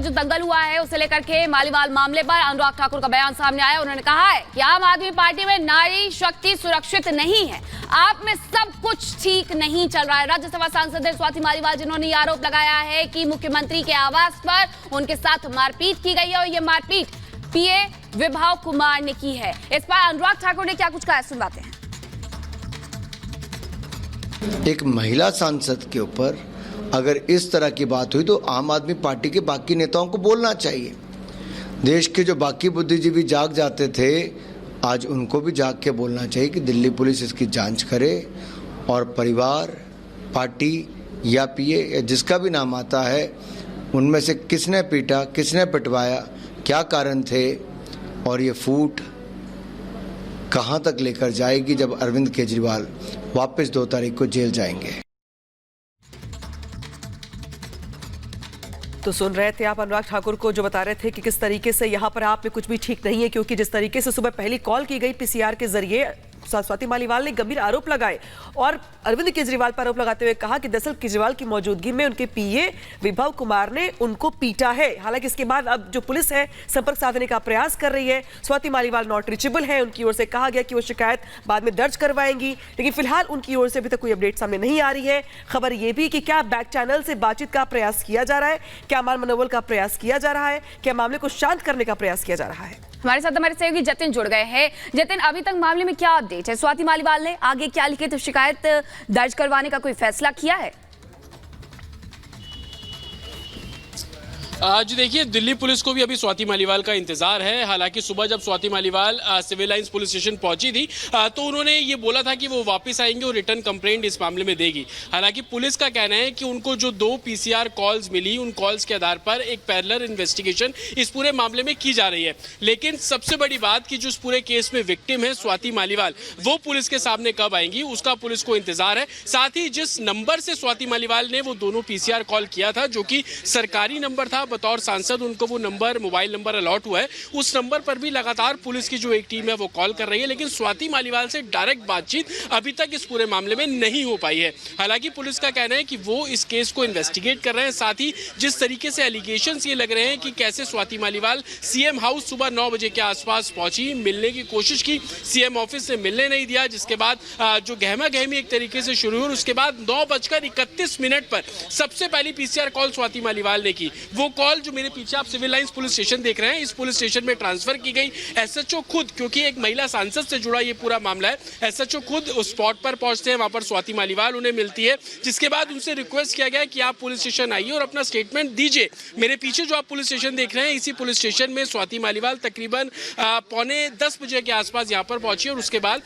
पर जो दंगल हुआ है उसे लेकर के मालीवाल मामले पर अनुराग ठाकुर का बयान सामने आया। उन्होंने कहा है कि आम आदमी पार्टी में नारी शक्ति सुरक्षित नहीं है, आप में सब कुछ ठीक नहीं चल रहा है। राज्यसभा सांसद स्वाति मालीवाल जिन्होंने ये आरोप लगाया है कि मुख्यमंत्री के आवास पर उनके साथ मारपीट की गई है और ये मारपीट पीए विभव कुमार ने की है। इस पर अनुराग ठाकुर ने क्या कुछ कहा, सुनवाते हैं। एक महिला सांसद के ऊपर अगर इस तरह की बात हुई तो आम आदमी पार्टी के बाकी नेताओं को बोलना चाहिए। देश के जो बाकी बुद्धिजीवी जाग जाते थे, आज उनको भी जाग के बोलना चाहिए कि दिल्ली पुलिस इसकी जांच करे और परिवार, पार्टी या पीए या जिसका भी नाम आता है उनमें से किसने पीटा, किसने पिटवाया, क्या कारण थे और ये फूट कहां तक लेकर जाएगी जब अरविंद केजरीवाल वापस 2 तारीख को जेल जाएंगे। तो सुन रहे थे आप अनुराग ठाकुर को, जो बता रहे थे कि किस तरीके से यहाँ पर आप में कुछ भी ठीक नहीं है, क्योंकि जिस तरीके से सुबह पहली कॉल की गई पीसीआर के जरिए, स्वाति मालीवाल ने गंभीर आरोप लगाए और अरविंद केजरीवाल पर आरोप लगाते हुए कहा कि दरअसल केजरीवाल की मौजूदगी में उनके पीए विभव कुमार ने उनको पीटा है। हालांकि इसके बाद अब जो पुलिस है संपर्क साधने का प्रयास कर रही है। स्वाति मालीवाल नॉट रीचेबल है, उनकी ओर से कहा गया कि वो शिकायत बाद में दर्ज करवाएंगी, लेकिन फिलहाल उनकी ओर से अभी तक कोई अपडेट सामने नहीं आ रही है। खबर यह भी कि क्या बैक चैनल से बातचीत का प्रयास किया जा रहा है, क्या मान मनोबल का प्रयास किया जा रहा है, क्या मामले को शांत करने का प्रयास किया जा रहा है। हमारे साथ हमारे सहयोगी जतिन जुड़ गए हैं। जतिन, अभी तक मामले में क्या अपडेट है? स्वाति मालीवाल ने आगे क्या लिखित शिकायत दर्ज करवाने का कोई फैसला किया है? जी देखिए, दिल्ली पुलिस को भी अभी स्वाति मालीवाल का इंतजार है। हालांकि सुबह जब Swati Maliwal civil lines police station पहुंची थी तो उन्होंने ये बोला था कि वो वापस आएंगे और रिटर्न कंप्लेंट इस मामले में देगी। हालांकि पुलिस का कहना है कि उनको जो 2 पीसीआर कॉल्स मिली, उन कॉल्स के आधार पर एक पैरेलल इन्वेस्टिगेशन इस पूरे मामले में की जा रही है। लेकिन सबसे बड़ी बात कि जो इस पूरे केस में विक्टिम है स्वाति मालीवाल, वो पुलिस के सामने कब आएंगी उसका पुलिस को इंतजार है। साथ ही जिस नंबर से स्वाति मालीवाल ने वो दोनों पीसीआर कॉल किया था, जो कि सरकारी नंबर था, बतौर सांसद उनको वो नंबर, मोबाइल नंबर अलॉट हुआ है, उस नंबर पर भी लगातार पुलिस की जो एक टीम है वो कॉल कर रही है। लेकिन स्वाति मालीवाल से डायरेक्ट बातचीत अभी तक इस पूरे मामले में नहीं हो पाई है। हालांकि पुलिस का कहना है कि वो इस केस को इन्वेस्टिगेट कर रहे हैं। साथ ही जिस तरीके से एलिगेशंस ये लग रहे हैं कि कैसे स्वाति मालीवाल सीएम हाउस सुबह 9 बजे के आसपास पहुंची, मिलने की कोशिश की, सीएम ऑफिस से मिलने नहीं दिया, जिसके बाद जो गहमा गहमी एक तरीके से शुरू हुई। उसके बाद 9:31 पर सबसे पहली पीसीआर कॉल स्वाति मालीवाल ने की। वो कॉल जो मेरे पीछे आप सिविल लाइंस पुलिस स्टेशन देख रहे हैं, इस पुलिस स्टेशन में ट्रांसफर की गई। एसएचओ खुद, क्योंकि एक महिला सांसद से जुड़ा ये पूरा मामला है, एसएचओ खुद उस स्पॉट पर पहुंचते हैं, वहां पर स्वाति मालीवाल उन्हें मिलती है, जिसके बाद उनसे रिक्वेस्ट किया गया कि आप पुलिस स्टेशन आइए और अपना स्टेटमेंट दीजिए। मेरे पीछे जो आप पुलिस स्टेशन देख रहे हैं, इसी पुलिस स्टेशन में स्वाति मालीवाल तकरीबन 9:45 बजे के आसपास यहाँ पर पहुंची और उसके बाद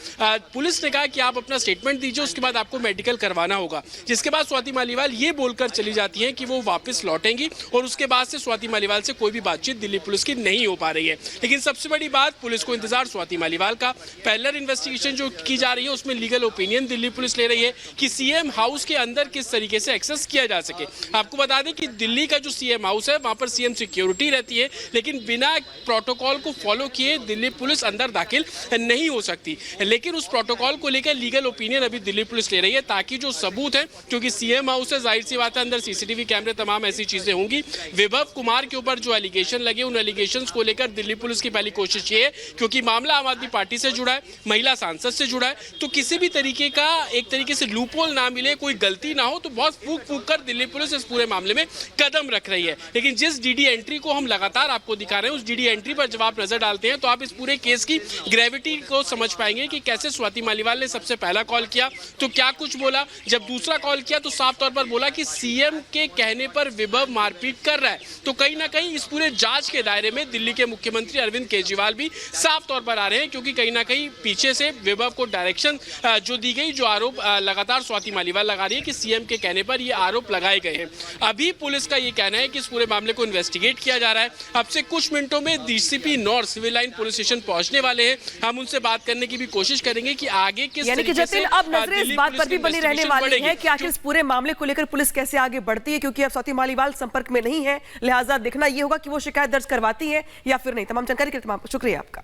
पुलिस ने कहा कि आप अपना स्टेटमेंट दीजिए, उसके बाद आपको मेडिकल करवाना होगा। जिसके बाद स्वाति मालीवाल ये बोलकर चली जाती है कि वो वापस लौटेंगी और उसके बाद से स्वाति मालीवाल से कोई भी बातचीत दिल्ली पुलिस की नहीं हो पा रही है। लेकिन सबसे बड़ी बात, पुलिस को इंतजार स्वाति मालीवाल का। पैरेलल इन्वेस्टिगेशन जो की जा रही है उसमें लीगल ओपिनियन दिल्ली पुलिस ले रही है कि सीएम हाउस के अंदर किस तरीके से एक्सेस किया जा सके। आपको बता दें कि दिल्ली का जो सीएम हाउस है वहां पर सीएम सिक्योरिटी रहती है, लेकिन बिना प्रोटोकॉल को फॉलो किए दिल्ली पुलिस अंदर दाखिल नहीं हो सकती। लेकिन उस प्रोटोकॉल को लेकर लीगल ओपिनियन अभी दिल्ली पुलिस ले रही है, ताकि जो सबूत है, क्योंकि सीएम हाउस है, जाहिर सी बात है अंदर सीसीटीवी कैमरे, तमाम ऐसी चीजें होंगी। विभव कुमार के ऊपर जो एलिगेशन लगे, उन एलिगेशंस को लेकर दिल्ली पुलिस की पहली कोशिश ये है, क्योंकि मामला आम आदमी पार्टी से जुड़ा है, महिला सांसद से जुड़ा है, तो किसी भी तरीके का एक तरीके से लूपहोल ना मिले, कोई गलती ना हो, तो बहुत फूक फूक कर दिल्ली पुलिस इस पूरे मामले में कदम रख रही है। लेकिन जिस डीडी एंट्री को हम लगातार आपको दिखा रहे हैं, उस डीडी एंट्री पर जब आप नजर डालते हैं तो आप इस पूरे केस की ग्रेविटी को समझ पाएंगे कि कैसे स्वाति मालीवाल ने सबसे पहला कॉल किया तो क्या कुछ बोला, जब दूसरा कॉल किया तो साफ तौर पर बोला कि सीएम के कहने पर विभव मारपीट कर रहा है। तो कहीं ना कहीं इस पूरे जांच के दायरे में दिल्ली के मुख्यमंत्री अरविंद केजरीवाल भी साफ तौर पर आ रहे हैं, क्योंकि कहीं ना कहीं पीछे से विभव को डायरेक्शन जो दी गई, जो आरोप लगातार स्वाति मालीवाल लगा रही है कि सीएम के कहने पर ये आरोप लगाए गए हैं। अभी पुलिस का ये कहना है कि इस पूरे मामले को इन्वेस्टिगेट किया जा रहा है। अब से कुछ मिनटों में DCP north civil line police station पहुंचने वाले हैं। हम उनसे बात करने की भी कोशिश करेंगे कि आगे किस तरीके से अब नजरें इस बात पर भी बनी रहने वाली है कि आखिर इस पूरे मामले को लेकर पुलिस कैसे आगे बढ़ती है, क्योंकि अब स्वाति मालीवाल संपर्क में नहीं है, लिहाजा देखना यह होगा कि वो शिकायत दर्ज करवाती है या फिर नहीं। तमाम जानकारी के लिए शुक्रिया आपका।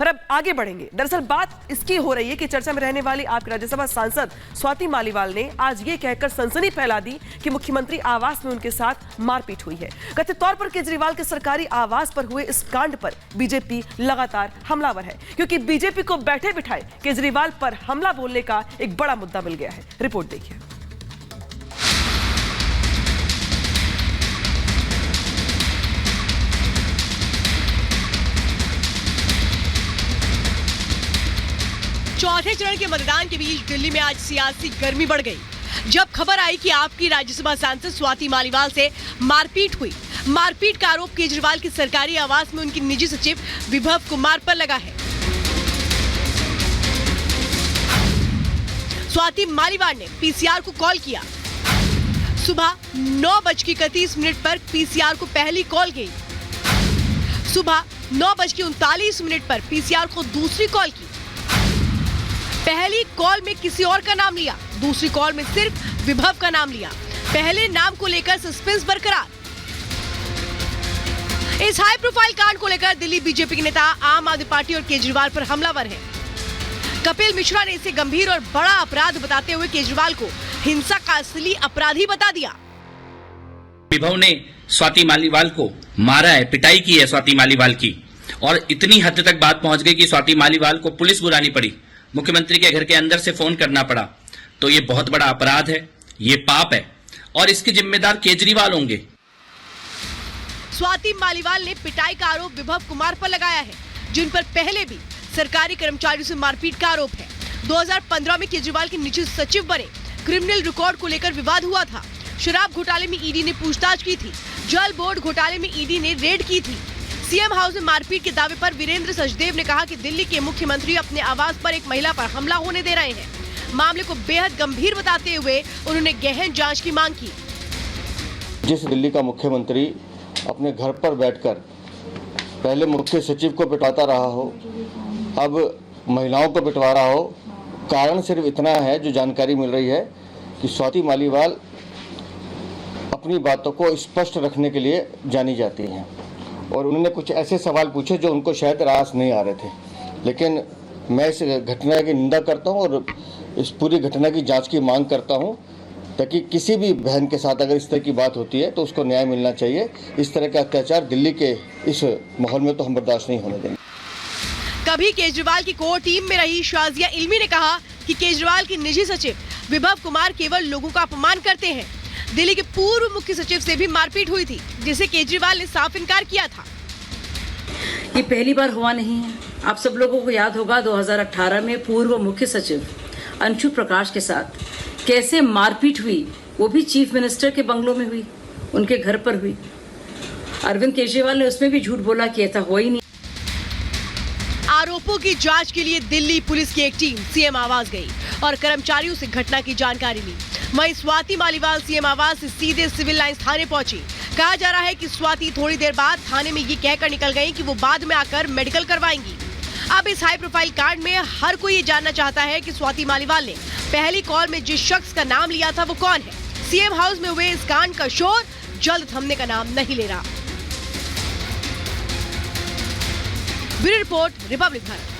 और अब आगे बढ़ेंगे। दरअसल बात इसकी हो रही है कि चर्चा में रहने वाली आपके राज्यसभा सांसद स्वाति मालीवाल ने आज ये कहकर सनसनी फैला दी कि मुख्यमंत्री आवास में उनके साथ मारपीट हुई है। कथित तौर पर केजरीवाल के सरकारी आवास पर हुए इस कांड पर बीजेपी लगातार हमलावर है, क्योंकि बीजेपी को बैठे बिठाए केजरीवाल पर हमला बोलने का एक बड़ा मुद्दा मिल गया है। रिपोर्ट देखिए। चौथे चरण के मतदान के बीच दिल्ली में आज सियासी गर्मी बढ़ गई, जब खबर आई कि आपकी राज्यसभा सांसद स्वाति मालीवाल से मारपीट हुई। मारपीट का आरोप केजरीवाल की सरकारी आवास में उनकी निजी सचिव विभव कुमार पर लगा है। स्वाति मालीवाल ने पीसीआर को कॉल किया। सुबह 9:31 पर पीसीआर को पहली कॉल गई। सुबह 9:39 पर पीसीआर को दूसरी कॉल की। पहली कॉल में किसी और का नाम लिया, दूसरी कॉल में सिर्फ विभव का नाम लिया। पहले नाम को लेकर सस्पेंस बरकरार। इस हाई प्रोफाइल कांड को लेकर दिल्ली बीजेपी के नेता आम आदमी पार्टी और केजरीवाल पर हमलावर हैं। कपिल मिश्रा ने इसे गंभीर और बड़ा अपराध बताते हुए केजरीवाल को हिंसा का असली अपराधी बता दिया। विभव ने स्वाति मालीवाल को मारा है, पिटाई की है स्वाति मालीवाल की, और इतनी हद तक बात पहुंच गई कि स्वाति मालीवाल को पुलिस बुलानी पड़ी, मुख्यमंत्री के घर के अंदर से फोन करना पड़ा। तो ये बहुत बड़ा अपराध है, ये पाप है, और इसके जिम्मेदार केजरीवाल होंगे। स्वाति मालीवाल ने पिटाई का आरोप विभव कुमार पर लगाया है, जिन पर पहले भी सरकारी कर्मचारियों से मारपीट का आरोप है। 2015 में केजरीवाल के निजी सचिव बने। क्रिमिनल रिकॉर्ड को लेकर विवाद हुआ था। शराब घोटाले में ईडी ने पूछताछ की थी। जल बोर्ड घोटाले में ईडी ने रेड की थी। सीएम हाउस में मारपीट के दावे पर वीरेंद्र सचदेव ने कहा कि दिल्ली के मुख्यमंत्री अपने आवास पर एक महिला पर हमला होने दे रहे हैं। मामले को बेहद गंभीर बताते हुए उन्होंने गहन जांच की मांग की। जिस दिल्ली का मुख्यमंत्री अपने घर पर बैठकर पहले मुख्य सचिव को पिटाता रहा हो, अब महिलाओं को पिटवा रहा हो, कारण सिर्फ इतना है, जो जानकारी मिल रही है कि स्वाति मालीवाल अपनी बातों को स्पष्ट रखने के लिए जानी जाती हैं, और उन्होंने कुछ ऐसे सवाल पूछे जो उनको शायद रास नहीं आ रहे थे। लेकिन मैं इस घटना की निंदा करता हूं और इस पूरी घटना की जांच की मांग करता हूं, ताकि किसी भी बहन के साथ अगर इस तरह की बात होती है तो उसको न्याय मिलना चाहिए। इस तरह का अत्याचार दिल्ली के इस माहौल में तो हम बर्दाश्त नहीं होने देंगे। कभी केजरीवाल की कोर टीम में रही शाजिया इल्मी ने कहा कि केजरीवाल के निजी सचिव विभव कुमार केवल लोगों का अपमान करते हैं। दिल्ली के पूर्व मुख्य सचिव से भी मारपीट हुई थी, जिसे केजरीवाल ने साफ इनकार किया था। ये पहली बार हुआ नहीं है। आप सब लोगों को याद होगा 2018 में पूर्व मुख्य सचिव अंशु प्रकाश के साथ कैसे मारपीट हुई, वो भी चीफ मिनिस्टर के बंगलों में हुई, उनके घर पर हुई। अरविंद केजरीवाल ने उसमें भी झूठ बोला कि ऐसा हुआ ही नहीं। आरोपों की जांच के लिए दिल्ली पुलिस की एक टीम सीएम आवास गई और कर्मचारियों से घटना की जानकारी ली। वहीं स्वाति मालीवाल सीएम आवास से सीधे सिविल लाइंस थाने पहुंची। कहा जा रहा है कि स्वाति थोड़ी देर बाद थाने में ये कहकर निकल गई कि वो बाद में आकर मेडिकल करवाएंगी। अब इस हाई प्रोफाइल कांड में हर कोई ये जानना चाहता है कि स्वाति मालीवाल ने पहली कॉल में जिस शख्स का नाम लिया था वो कौन है। सीएम हाउस में हुए इस कांड का शोर जल्द थमने का नाम नहीं ले रहा। Bureau report, Republic Bharat.